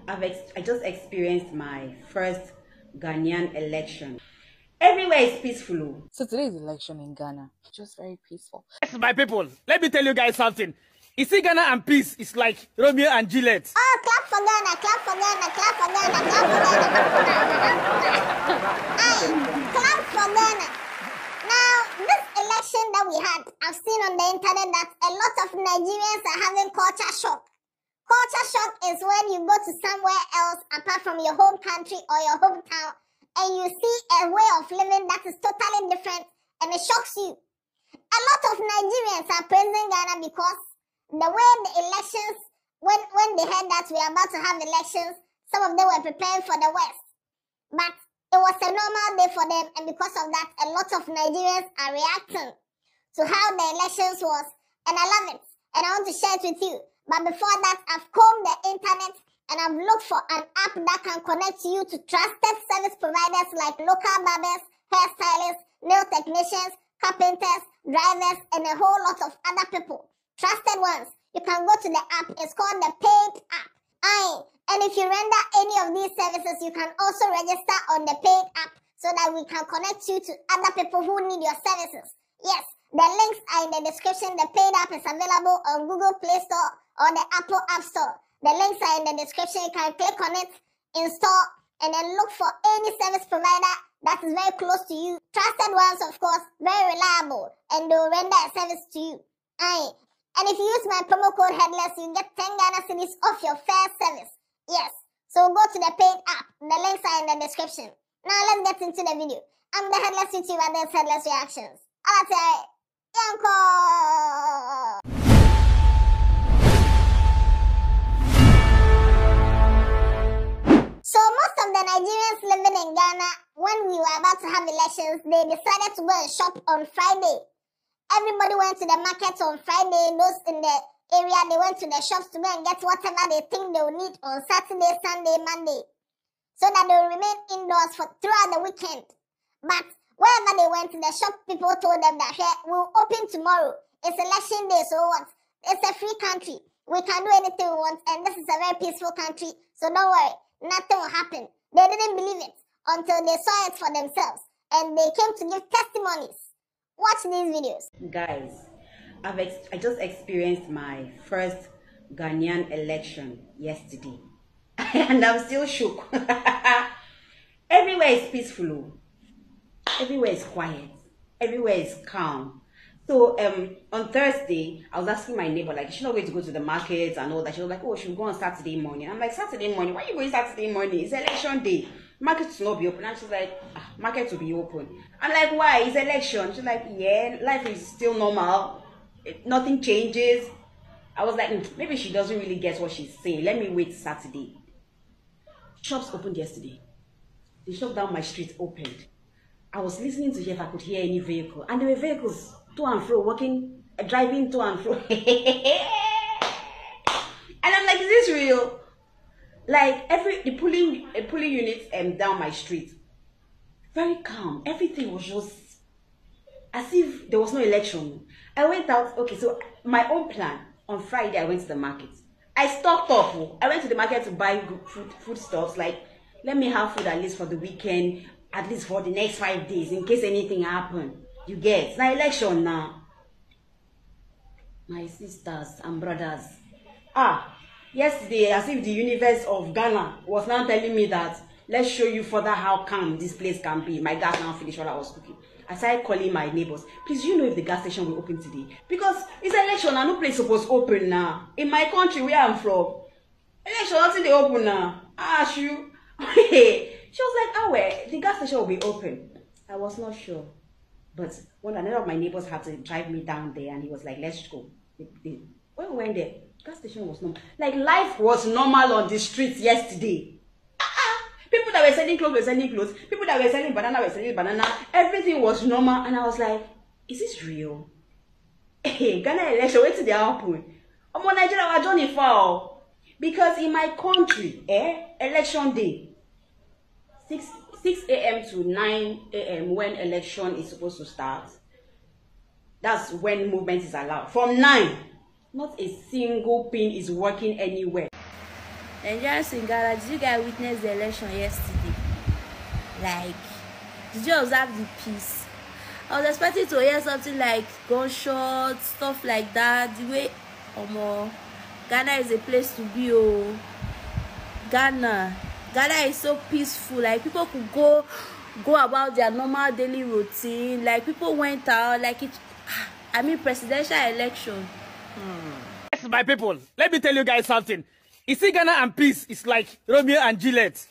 I just experienced my first Ghanaian election. Everywhere is peaceful. So today's election in Ghana, just very peaceful. Yes, my people, let me tell you guys something. You see, Ghana and peace is like Romeo and Juliet. Oh, clap for Ghana, clap for Ghana, clap for Ghana, clap for Ghana. Clap for Ghana. Now, this election that we had, I've seen on the internet that a lot of Nigerians are having culture shock. Culture shock is when you go to somewhere else apart from your home country or your hometown and you see a way of living that is totally different and it shocks you. A lot of Nigerians are praising Ghana because the way the elections, when they heard that we are about to have elections, some of them were preparing for the West. But it was a normal day for them, and because of that, a lot of Nigerians are reacting to how the elections was. And I love it, and I want to share it with you. But before that, I've combed the internet and I've looked for an app that can connect you to trusted service providers like local barbers, hairstylists, nail technicians, carpenters, drivers, and a whole lot of other people. Trusted ones. You can go to the app. It's called the Paid app. And if you render any of these services, you can also register on the Paid app so that we can connect you to other people who need your services. Yes, the links are in the description. The Paid app is available on Google Play Store or the Apple App Store. The links are in the description. You can click on it, install, and then look for any service provider that is very close to you. Trusted ones, of course, very reliable, and they will render a service to you. And if you use my promo code Headless, you get 10 Ghana cedis off your first service. Yes. So go to the Paid app. The links are in the description. Now let's get into the video. I'm the Headless YouTuber, there's Headless Reactions. So most of the Nigerians living in Ghana, when we were about to have elections, they decided to go and shop on Friday. Everybody went to the market on Friday. Those in the area, they went to the shops to go and get whatever they think they will need on Saturday, Sunday, Monday, so that they will remain indoors throughout the weekend. But wherever they went, the shop people told them that, hey, we'll open tomorrow. It's election day, so what? It's a free country. We can do anything we want, and this is a very peaceful country, so don't worry. Nothing will happen. They didn't believe it until they saw it for themselves, and they came to give testimonies. Watch these videos. Guys, I just experienced my first Ghanaian election yesterday. And I'm still shook. Everywhere is peaceful. Everywhere is quiet. Everywhere is calm. So on Thursday, I was asking my neighbor, like, she's not going to go to the market and all that. She was like, oh, she'll go on Saturday morning. I'm like, Saturday morning? Why are you going Saturday morning? It's election day. Market will not be open. And she's like, market will be open. I'm like, why? It's election. She's like, yeah, life is still normal. Nothing changes. I was like, maybe she doesn't really get what she's saying. Let me wait Saturday. Shops opened yesterday. The shop down my street opened. I was listening to hear if I could hear any vehicle. And there were vehicles to and fro, walking, driving to and fro. And I'm like, is this real? Like the pulling units down my street, very calm. Everything was just as if there was no election. I went out. Okay, so my own plan on Friday, I went to the market. I stocked up. I went to the market to buy food stuffs. Like, let me have food at least for the weekend, at least for the next 5 days, in case anything happen. You get? It's not election now. My sisters and brothers. Yesterday, as if the universe of Ghana was now telling me that, let's show you further how calm this place can be. My gas now finished while I was cooking. I started calling my neighbors. Please, you know if the gas station will open today? Because it's election and no place supposed to open now. In my country, where I'm from, election, nothing they open now. She was like, where? The gas station will be open. I was not sure. But another of my neighbors had to drive me down there, and he was like, let's go. When we went there, gas station was normal. Like, life was normal on the streets yesterday. People that were selling clothes were selling clothes. People that were selling banana were selling banana. Everything was normal. And I was like, is this real? Hey, Ghana election, wait till they happen. Nigeria, I don't know. Because in my country, election day, 6 a.m. to 9 a.m. when election is supposed to start, that's when movement is allowed. From 9, not a single pin is working anywhere. Nigerians in Ghana, did you guys witness the election yesterday? Like, did you observe the peace? I was expecting to hear something like gunshots, stuff like that. The way, Ghana is a place to be. Oh, Ghana is so peaceful. Like, people could go about their normal daily routine. Like, people went out. Like, presidential election. Yes, my people, let me tell you guys something. You see, Ghana and peace is like Romeo and Juliet.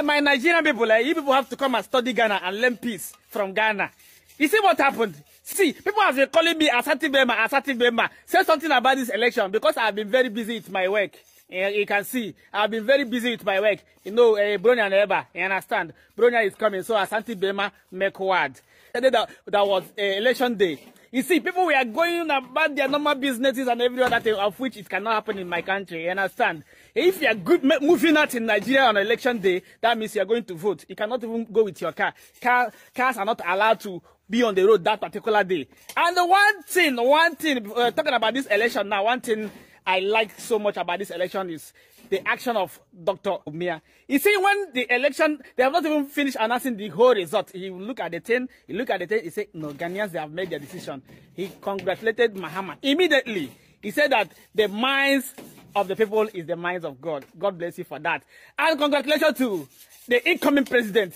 My Nigerian people, you people have to come and study Ghana and learn peace from Ghana. You see what happened? See, people have been calling me Asati Bema. Say something about this election because I've been very busy with my work. You can see, I've been very busy with my work. You know, Bronya Neba, you understand? Bronya is coming, so Asante Bema make word. That was election day. You see, people were going about their normal businesses and every other thing, of which it cannot happen in my country. You understand? If you are moving out in Nigeria on election day, that means you are going to vote. You cannot even go with your car. Cars are not allowed to be on the road that particular day. And the one thing, talking about this election now, one thing I like so much about this election is the action of Dr. Umia. You see, when the election, they have not even finished announcing the whole result. He look at the thing, he said, no, Ghanaians, they have made their decision. He congratulated Mahama. Immediately, he said that the minds of the people is the minds of God. God bless you for that. And congratulations to the incoming president,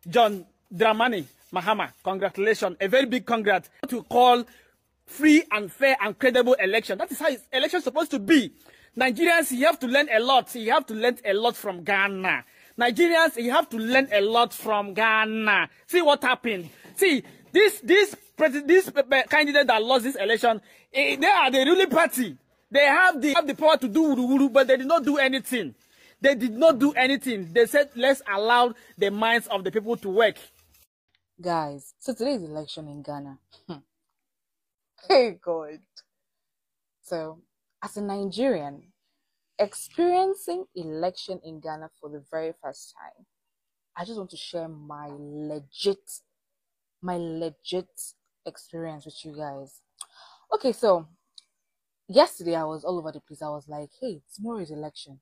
John Dramani Mahama. Congratulations. A very big congrats. To call free and fair and credible election. That is how election is supposed to be. Nigerians, you have to learn a lot. You have to learn a lot from Ghana. Nigerians, you have to learn a lot from Ghana. See what happened. See, this candidate that lost this election, they are the ruling party. They have the power to do wuru, but they did not do anything. They did not do anything. They said, let's allow the minds of the people to work. Guys, so today's election in Ghana. Hey God. So, as a Nigerian, experiencing election in Ghana for the very first time, I just want to share my legit experience with you guys. Okay, so yesterday I was all over the place. I was like, hey, tomorrow is election.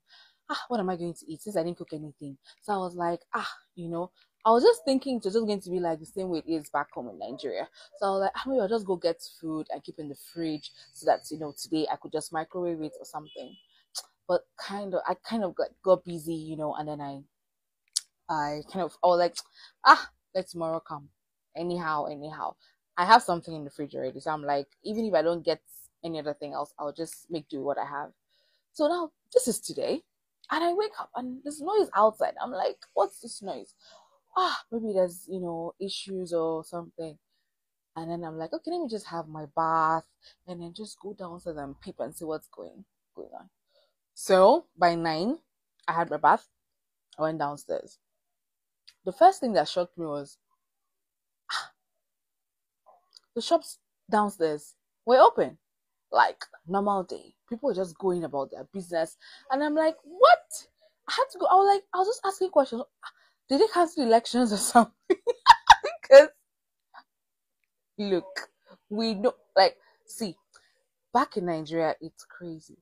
What am I going to eat since I didn't cook anything? So I was like, I was just thinking it's just going to be like the same way it is back home in Nigeria. So I was like, maybe I'll just go get food and keep in the fridge so that, today I could just microwave it or something. But I kind of got busy, and then I was like, let tomorrow come. Anyhow. I have something in the fridge already. So I'm like, even if I don't get any other thing else, I'll just make do what I have. So now this is today. And I wake up and there's noise outside. I'm like, what's this noise? Maybe there's, issues or something. And then I'm like, okay, let me just have my bath and then just go downstairs and peep and see what's going on. So by 9, I had my bath. I went downstairs. The first thing that shocked me was the shops downstairs were open. Like normal day. People were just going about their business. And I'm like, what? I had to go. I was just asking questions. Did they cancel elections or something? Because look, we know, see, back in Nigeria, it's crazy.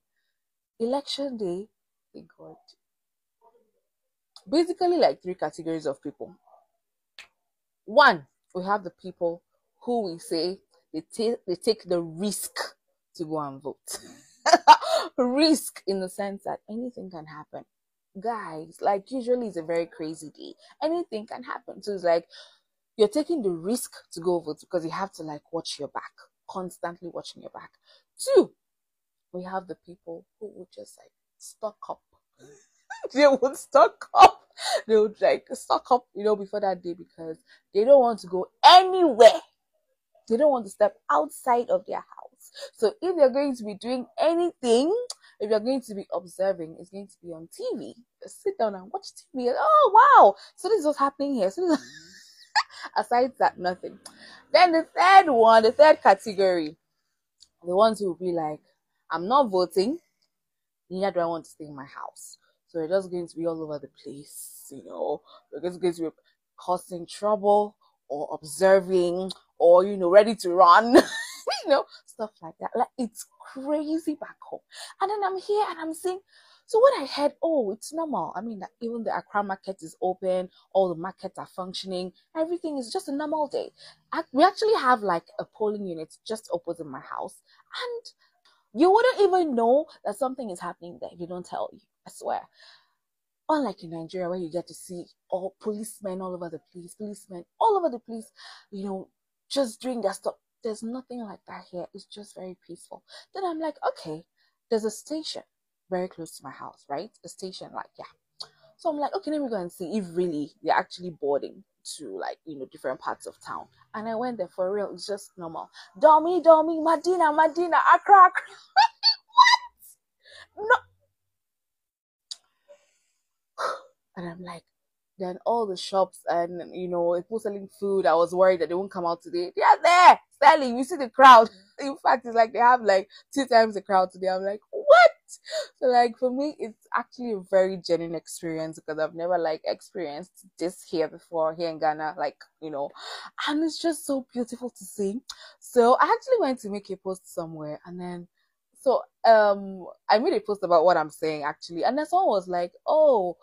Election day, thank God. Basically, like 3 categories of people. 1, we have the people who we say they take the risk to go and vote. Risk in the sense that anything can happen. Guys, usually it's a very crazy day. Anything can happen. So it's like you're taking the risk to go vote because you have to watch your back, constantly watching your back. 2, we have the people who would just stock up. They would stock up. They would stock up, before that day because they don't want to go anywhere. They don't want to step outside of their house. So if they're going to be doing anything, if you're going to be observing, it's going to be on TV. Just sit down and watch TV. Oh, wow. So this is what's happening here. So aside that, nothing. Then the third category, the ones who will be like, I'm not voting, neither do I want to stay in my house. So we're just going to be all over the place, We're just going to be causing trouble or observing or, ready to run, stuff like that. It's crazy back home. And then I'm here and I'm seeing So when I heard, oh, it's normal. I mean, that even the Accra market is open, all the markets are functioning, everything is just a normal day. We actually have like a polling unit just opposite my house, and you wouldn't even know that something is happening there if you don't tell you. I swear. Unlike in Nigeria, where you get to see all policemen all over the place, policemen all over the place, just doing their stuff. There's nothing like that here. It's just very peaceful. Then I'm like, okay, there's a station very close to my house, right? A station, like, yeah. So I'm like, okay, let me go and see if really they're actually boarding to, like, different parts of town. And I went there for real. It's just normal. Domi, Madina, Accra. No. And I'm like, then all the shops and, people selling food, I was worried that they won't come out today. They are there selling. You see the crowd. In fact, it's like they have like 2 times the crowd today. I'm like, what? So like for me, it's actually a very genuine experience because I've never like experienced this here before, here in Ghana, and it's just so beautiful to see. So I actually went to make a post somewhere, and then I made a post about what I'm saying actually, and then someone was like, oh,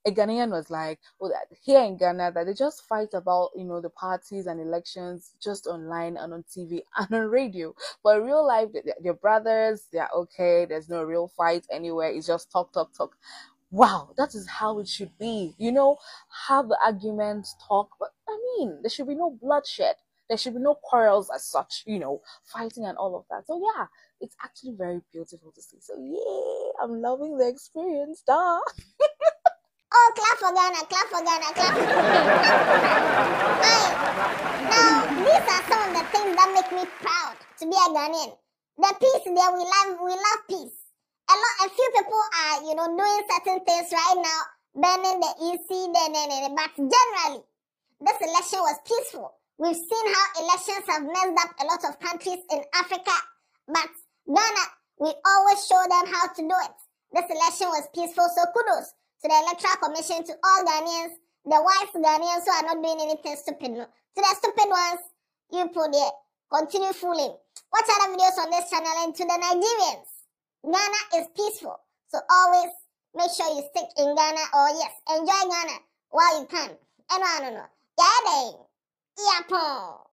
a Ghanaian was like, oh, that here in Ghana, that they just fight about, the parties and elections just online and on TV and on radio. But in real life, they're brothers, they're okay, there's no real fight anywhere, it's just talk, talk, talk. Wow, that is how it should be. Have the arguments, talk, but I mean, there should be no bloodshed. There should be no quarrels as such, fighting and all of that. So yeah, it's actually very beautiful to see. So yeah, I'm loving the experience. Duh. Oh, clap for Ghana, clap for Ghana, clap for Ghana. Now, these are some of the things that make me proud to be a Ghanaian. The peace there, we love peace. A few people are, doing certain things right now, banning the EC, but generally, this election was peaceful. We've seen how elections have messed up a lot of countries in Africa, but Ghana, we always show them how to do it. This election was peaceful, so kudos to the Electoral Commission, to all Ghanaians, the wise Ghanaians who are not doing anything stupid. No. To the stupid ones, you put there, continue fooling. Watch other videos on this channel. And to the Nigerians, Ghana is peaceful. So always make sure you stick in Ghana, or yes, enjoy Ghana while you can. And I don't know. Yeah, they. Yeah,